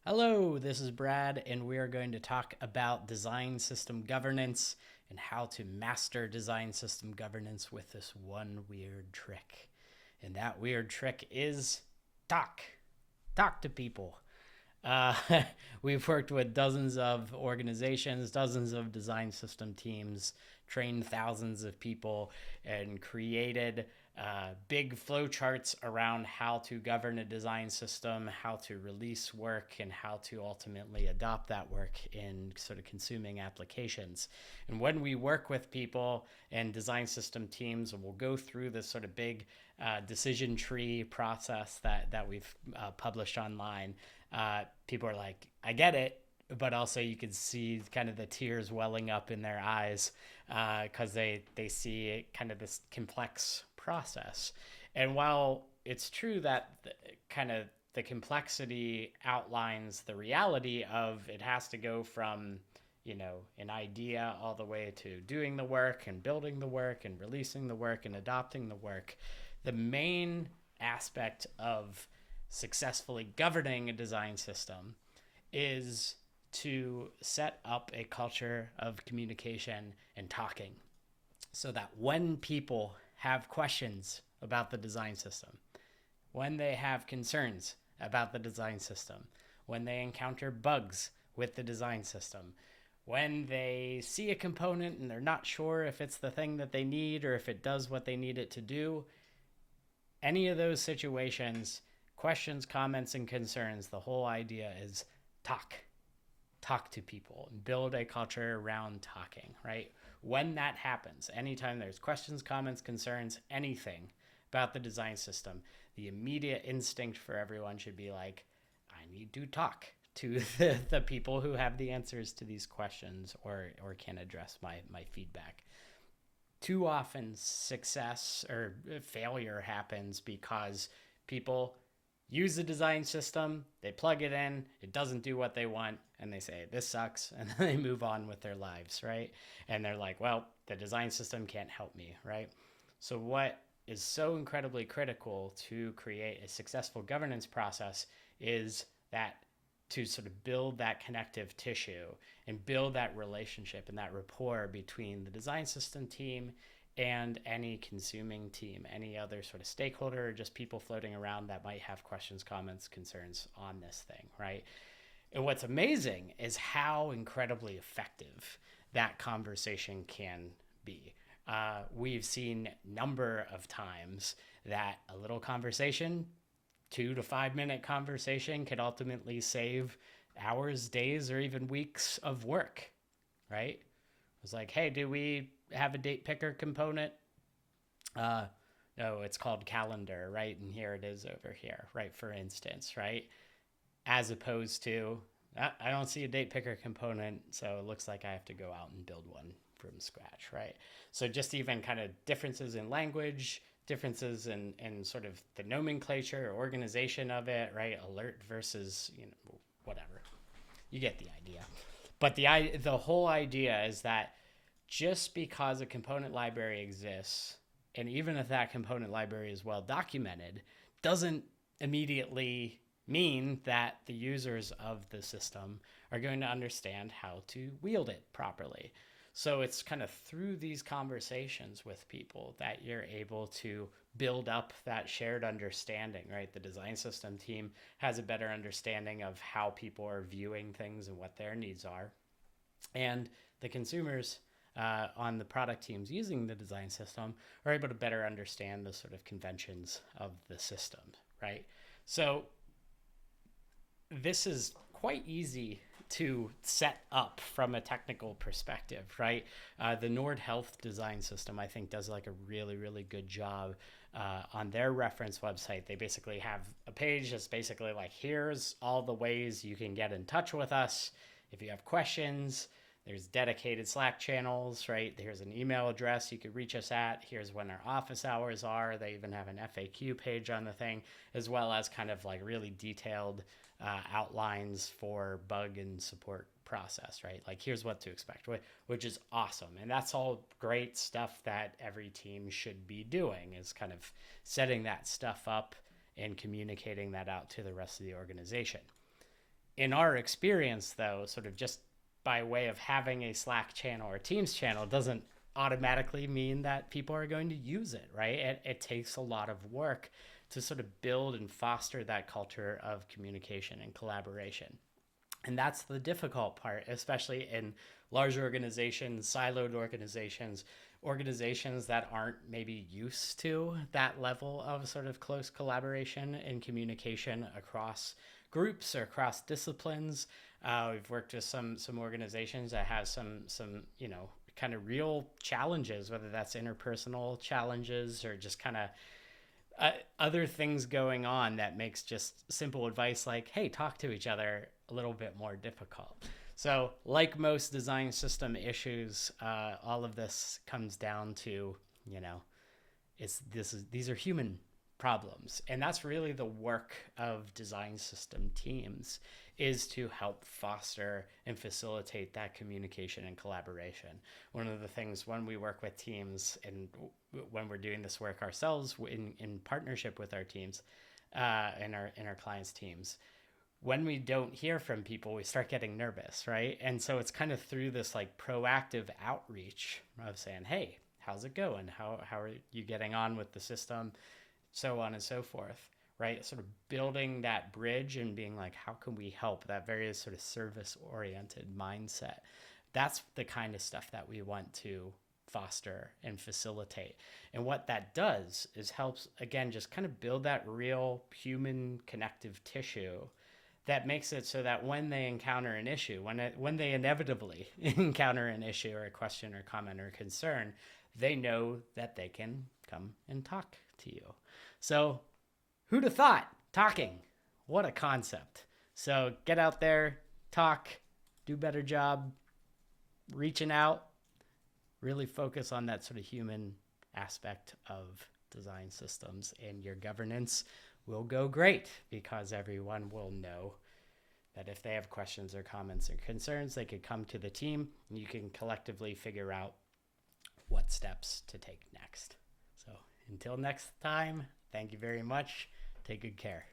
Hello, this is Brad, and we are going to talk about design system governance and how to master design system governance with this one weird trick. And that weird trick is talk. Talk to people. Uh, we've worked with dozens of organizations, dozens of design system teams, trained thousands of people, and created big flowcharts around how to govern a design system, how to release work, and how to ultimately adopt that work in sort of consuming applications. And when we work with people and design system teams, we'll go through this sort of big decision tree process that we've published online. People are like, I get it, but also you can see kind of the tears welling up in their eyes because they see kind of this complex process. And while it's true that kind of the complexity outlines the reality of it has to go from an idea all the way to doing the work and building the work and releasing the work and adopting the work, the main aspect of successfully governing a design system is to set up a culture of communication and talking so that when people have questions about the design system, when they have concerns about the design system, when they encounter bugs with the design system, when they see a component and they're not sure if it's the thing that they need or if it does what they need it to do, any of those situations, questions, comments, and concerns, the whole idea is talk. Talk to people and build a culture around talking, right? When that happens, anytime there's questions, comments, concerns, anything about the design system, the immediate instinct for everyone should be like, I need to talk to the people who have the answers to these questions or can address my feedback. Too often success or failure happens because people use the design system, they plug it in, it doesn't do what they want, and they say, this sucks, and then they move on with their lives, right? And they're like, well, the design system can't help me, right? So what is so incredibly critical to create a successful governance process is that to sort of build that connective tissue and build that relationship and that rapport between the design system team and any consuming team, any other sort of stakeholder, or just people floating around that might have questions, comments, concerns on this thing, right? And what's amazing is how incredibly effective that conversation can be. We've seen number of times that a little conversation, 2 to 5 minute conversation, could ultimately save hours, days, or even weeks of work, right? It was like, hey, do we have a date picker component? No, it's called calendar, right? And here it is over here, right? For instance, right? As opposed to, I don't see a date picker component, so it looks like I have to go out and build one from scratch, right? So just even kind of differences in language, differences in sort of the nomenclature or organization of it, right? Alert versus, whatever. You get the idea. But the whole idea is that just because a component library exists, and even if that component library is well documented, doesn't immediately mean that the users of the system are going to understand how to wield it properly. So it's kind of through these conversations with people that you're able to build up that shared understanding, right? The design system team has a better understanding of how people are viewing things and what their needs are. And the consumers on the product teams using the design system are able to better understand the sort of conventions of the system, right? So this is quite easy to set up from a technical perspective, right? The Nord Health design system, I think, does like a really, really good job on their reference website. They basically have a page that's basically like, here's all the ways you can get in touch with us. If you have questions, there's dedicated Slack channels, right? Here's an email address you could reach us at. Here's when our office hours are. They even have an FAQ page on the thing, as well as kind of like really detailed outlines for bug and support process, right? Like here's what to expect, which is awesome. And that's all great stuff that every team should be doing, is kind of setting that stuff up and communicating that out to the rest of the organization. In our experience, though, sort of just by way of having a Slack channel or Teams channel doesn't automatically mean that people are going to use it, right? It takes a lot of work to sort of build and foster that culture of communication and collaboration. And that's the difficult part, especially in large organizations, siloed organizations, organizations that aren't maybe used to that level of sort of close collaboration and communication across groups or across disciplines. We've worked with some organizations that have some kind of real challenges, whether that's interpersonal challenges or just kind of other things going on that makes just simple advice like, hey, talk to each other a little bit more difficult. So like most design system issues, all of this comes down to, these are human problems. And that's really the work of design system teams, is to help foster and facilitate that communication and collaboration. One of the things when we work with teams and when we're doing this work ourselves in partnership with our teams, in our clients' teams, when we don't hear from people, we start getting nervous, right? And so it's kind of through this like proactive outreach of saying, hey, how's it going? How are you getting on with the system? So on and so forth, right? Sort of building that bridge and being like, how can we help? That very sort of service-oriented mindset. That's the kind of stuff that we want to foster and facilitate. And what that does is helps, again, just kind of build that real human connective tissue that makes it so that when they encounter an issue, when they inevitably encounter an issue or a question or comment or concern, they know that they can come and talk to you. So who'd have thought? Talking. What a concept. So get out there, talk, do a better job reaching out, really focus on that sort of human aspect of design systems, and your governance will go great because everyone will know that if they have questions or comments or concerns, they could come to the team and you can collectively figure out what steps to take next. So until next time, thank you very much. Take good care.